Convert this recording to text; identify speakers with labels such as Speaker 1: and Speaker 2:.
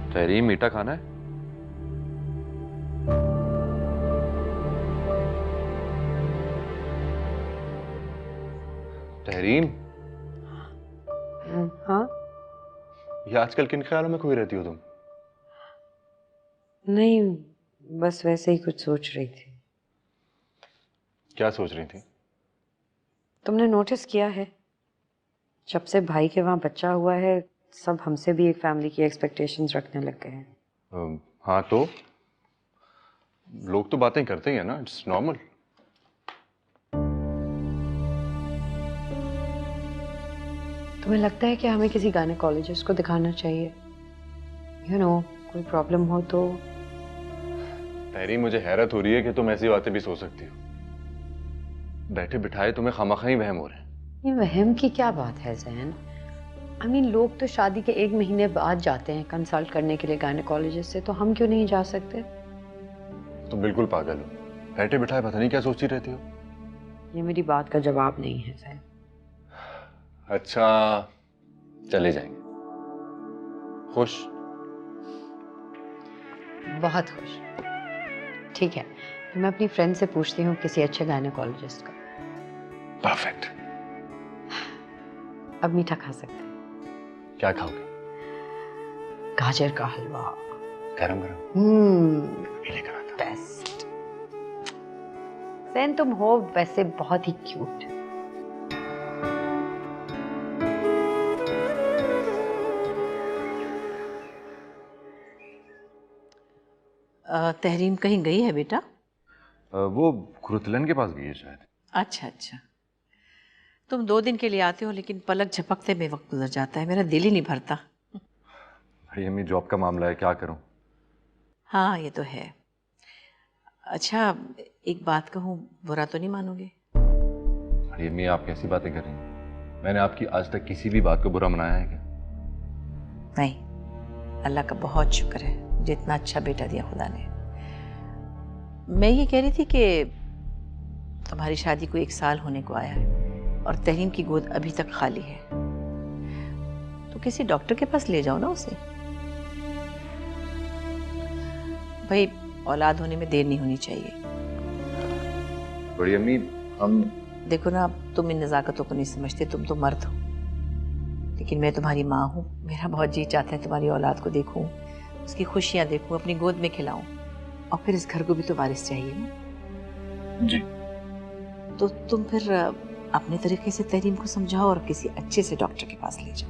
Speaker 1: तहरीम, मीठा खाना है? तहरीम,
Speaker 2: हाँ।
Speaker 1: ये आजकल किन ख्यालों में खोई रहती हो तुम?
Speaker 2: नहीं, बस वैसे ही कुछ सोच रही थी।
Speaker 1: क्या सोच रही थी?
Speaker 2: तुमने नोटिस किया है, जब से भाई के वहाँ बच्चा हुआ है, सब हमसे भी एक फैमिली की एक्सपेक्टेशंस रखने लग गए हैं।
Speaker 1: हाँ तो लोग तो बातें करते ही है ना, इट्स नॉर्मल।
Speaker 2: तुम्हें लगता है कि हमें किसी गायनेकोलॉजिस्ट को दिखाना चाहिए? कोई प्रॉब्लम हो तो।
Speaker 1: तहरीम, मुझे हैरत हो रही है कि तुम ऐसी बातें भी सोच सकती हो। बैठे बिठाए तुम्हें खामखा ही वहम हो रहे हैं।
Speaker 2: ये वहम की क्या बात है ज़ैन? लोग तो शादी के 1 महीने बाद जाते हैं कंसल्ट करने के लिए गायनेकोलॉजिस्ट से, तो हम क्यों नहीं जा सकते?
Speaker 1: तुम बिल्कुल पागल हो। बैठे बिठाए पता नहीं क्या सोचती रहती हो।
Speaker 2: ये मेरी बात का जवाब नहीं है ज़ैन।
Speaker 1: अच्छा, चले जाएंगे। खुश?
Speaker 2: बहुत खुश। ठीक है, तो मैं अपनी फ्रेंड से पूछती हूँ किसी अच्छे गायनेकोलॉजिस्ट का।
Speaker 1: परफेक्ट।
Speaker 2: अब मीठा खा सकते हैं।
Speaker 1: क्या खाओगे?
Speaker 2: गाजर का हलवा।
Speaker 1: गरम गरम? लेकर आता।
Speaker 2: बेस्ट। ज़ैन, तुम हो वैसे बहुत ही क्यूट।
Speaker 3: तहरीम कहीं गई है बेटा?
Speaker 1: वो खुरतलन के पास गई है शायद।
Speaker 3: अच्छा अच्छा। तुम 2 दिन के लिए आते हो, लेकिन पलक झपकते में वक्त गुजर जाता है, मेरा दिल ही नहीं भरता।
Speaker 1: भाई अम्मी, जॉब का मामला है, क्या करूं।
Speaker 3: हाँ ये तो है। अच्छा, एक बात कहूँ, बुरा तो नहीं मानोगे?
Speaker 1: भाई अम्मी, आप कैसी बातें कर रही हैं? मैंने आपकी आज तक किसी भी बात को बुरा मनाया है क्या?
Speaker 3: नहीं, अल्लाह का बहुत शुक्र है मुझे इतना अच्छा बेटा दिया खुदा ने। मैं ये कह रही थी कि तुम्हारी शादी को 1 साल होने को आया है और तहरीम की गोद अभी तक खाली है, तो किसी डॉक्टर के पास ले जाओ ना उसे। भाई, औलाद होने में देर नहीं होनी चाहिए।
Speaker 1: बड़ी अम्मी, हम
Speaker 3: देखो ना, तुम इन नज़ाकतों को नहीं समझते, तुम तो मर्द हो, लेकिन मैं तुम्हारी माँ हूँ। मेरा बहुत जी चाहता है तुम्हारी औलाद को देखूँ, उसकी खुशियाँ देखूँ, अपनी गोद में खिलाऊं, और फिर इस घर को भी तो वारिस चाहिए ना।
Speaker 1: जी।
Speaker 3: तो तुम फिर अपने तरीके से तहरीम को समझाओ और किसी अच्छे से डॉक्टर के पास ले जाओ।